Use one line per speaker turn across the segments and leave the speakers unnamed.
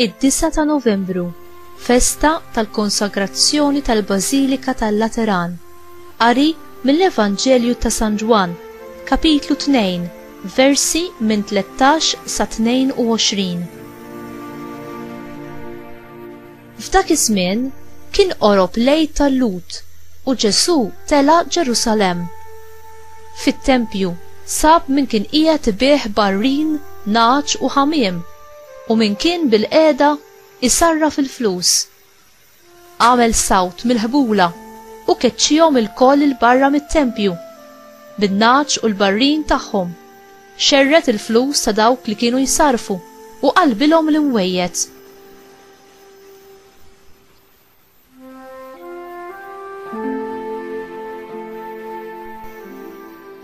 id-9 ta' Novembru, festa tal-konsagrazzjoni tal-Bażilika tal-Lateran. Qari mill-Evanġelju ta' San Ġwan, kapitlu 2, versi minn 13 sa 22. F'dak iż-żmien kien qorob lejl tal-Lut u Ġesu tela Ġerusalemm. Fit-tempju sab min kien qiegħed ibieħ barrin, naċ u ħamiem u min kien bil-qiegħda isarraf il-flus. Għamel sawt mill-ħbula u keċċihom il-koll il-barra mit-tempju bin-naċ u l-barrin tagħhom. Xerret il-flus ta' dawk li kienu jsarfu u qalbilhom l-imwejjed.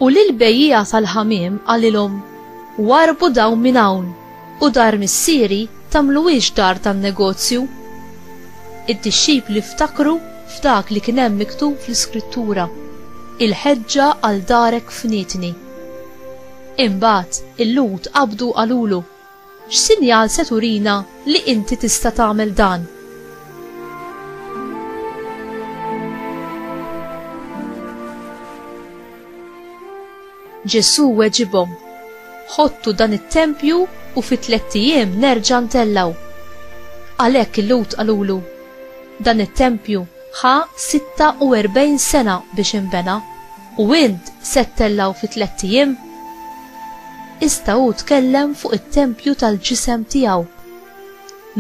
U lil-bejjija tal-ħamiem qalilhom warbu dawn minn hawn u dar missieri tagħmluhiex dar tan-negozju. Id-dixxipli ftakru f'dak li kien hemm miktub fl-Iskrittura, il-ħeġġa għal darek fnietni. Imbagħad il-Lut qabdu qalulu, x'sinjal se turina li inti tista' tagħmel dan? Ġesu weġibhom, ħottu dan it-tempju u fi 3 ijiem nerġa' ntellaw. Għalhekk il-Lut qalulu, dan it-tempju ħa 46 sena biex inbena u int se ttellaw fi 3 ijiem? Iżda hu tkellem fuq it-tempju tal-ġisem tiegħu.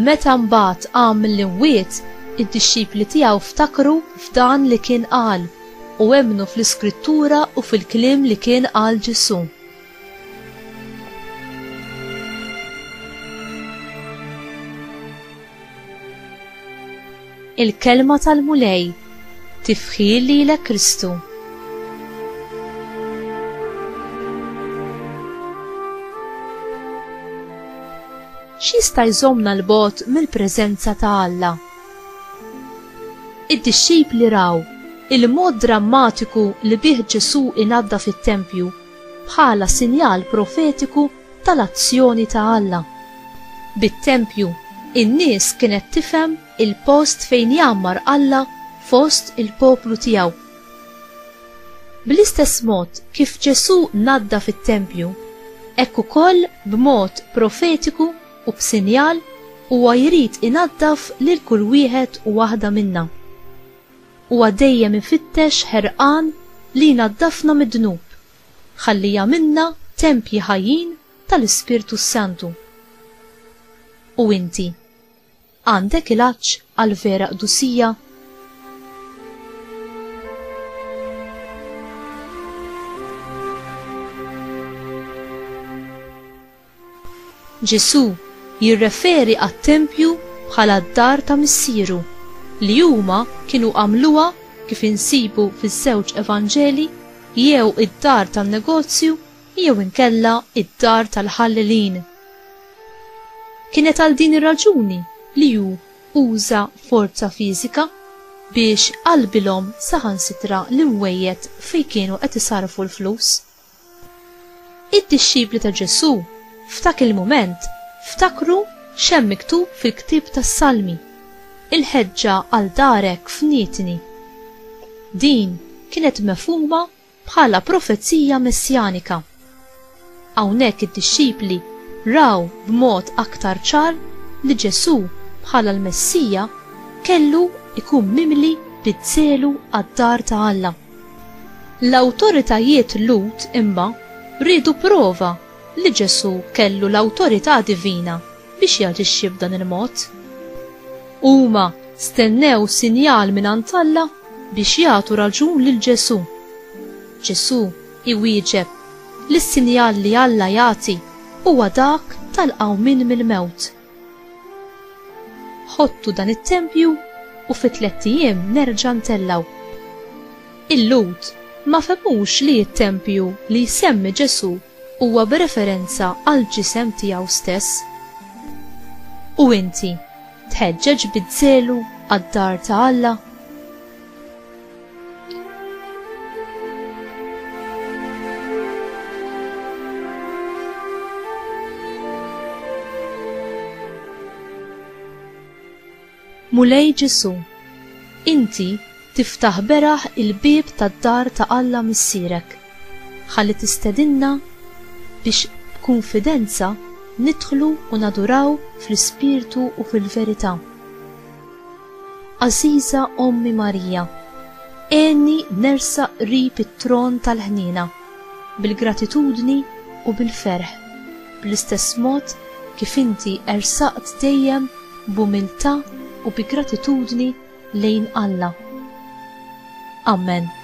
Meta mbagħad qam mill-imwiet, id-dixxipli tiegħu ftakru f'dan li kien qal u emnu fl-Iskrittura u fil-kliem li kien qal Ġesu. Il-kelma tal-mulej tifħil lilek Kristu. X'jista' jżommna l-bogħod mill-preżenza ta' Alla? Id-dixxipli raw il-mod drammatiku li bih Ġesu inadda fit-tempju bħala sinjal profetiku tal-azzjoni ta' Alla. Bit-tempju, in-nies kienet tifhem il-post fejn jammar Alla fost il-poplu tiegħu. Bl-istess mod kif Ġesu nadda fit-tempju, hekk ukoll b'mod profetiku u b'sinjal huwa jrid inaddaf lil kull wieħed u waħda minna. Huwa dejjem ifittex ħerqan li jnaddafna mid-dnub, ħalli jagħmilna tempji ħajjin tal-Ispirtu Santu. U inti, għandek il-għaġġ għal vera qdusija? Ġesu jirreferi għat-tempju bħala d-dar ta' missieru li huma kienu għamluha kif insibu fiż-żewġ Evanġeli jew id-dar tan-negozju jew inkella id-dar tal-ħallelin. Kienet għal din ir-raġuni li hu uża forza fiżika biex qalbilhom saħansitra l-imwejjed fejn kienu qed isarfu l-flus. Id-dixxipli ta' Ġesu f'dak il-mument ftakru x'hemm miktub fil-ktieb tas-Salmi, il-ħeġġa għal darek fnietni. Din kienet mefhuma bħala profezija messjanika. Hawnhekk id-dixxipli raw b'mod aktar ċar li Ġesu bħala l-Messija kellu ikun mimli bid-żelu għad-dar ta' Alla. L-awtoritajiet Lut imma rridu prova li Ġesu kellu l-awtorità divina biex jaġixxi b'dan il-mod. Huma stennew sinjal mingħand Alla biex jagħtu raġun lil Ġesu. Ġesu iwieġeb li s-sinjal li Alla jagħti huwa dak tal-qawmin mill-mewt. Ħottu dan it-tempju u fi 3 ijiem nerġa' ntellaw. Il-Lut ma femux li t-tempju li jsemmi Ġesu huwa b'referenza għal ġisem tiegħu stess. U inti tħeġġeġ bid-żelu għad-dar ta' Alla? Mulej Ġesu, inti tiftaħ beraħ il-bib tad-dar ta' Alla missierek, ħalli tistedinna biex b'kunfidenza nidħlu u naduraw fl-ispirtu u fil-verità. Aziza Ommi Marija, għenni nersa qrib it-tron tal-ħnina, bil-gratitudni u bil-ferħ, bl-istess mod kif inti ersaqt dejjem b'umiltà u bi gratitudni lejn Alla. Amen.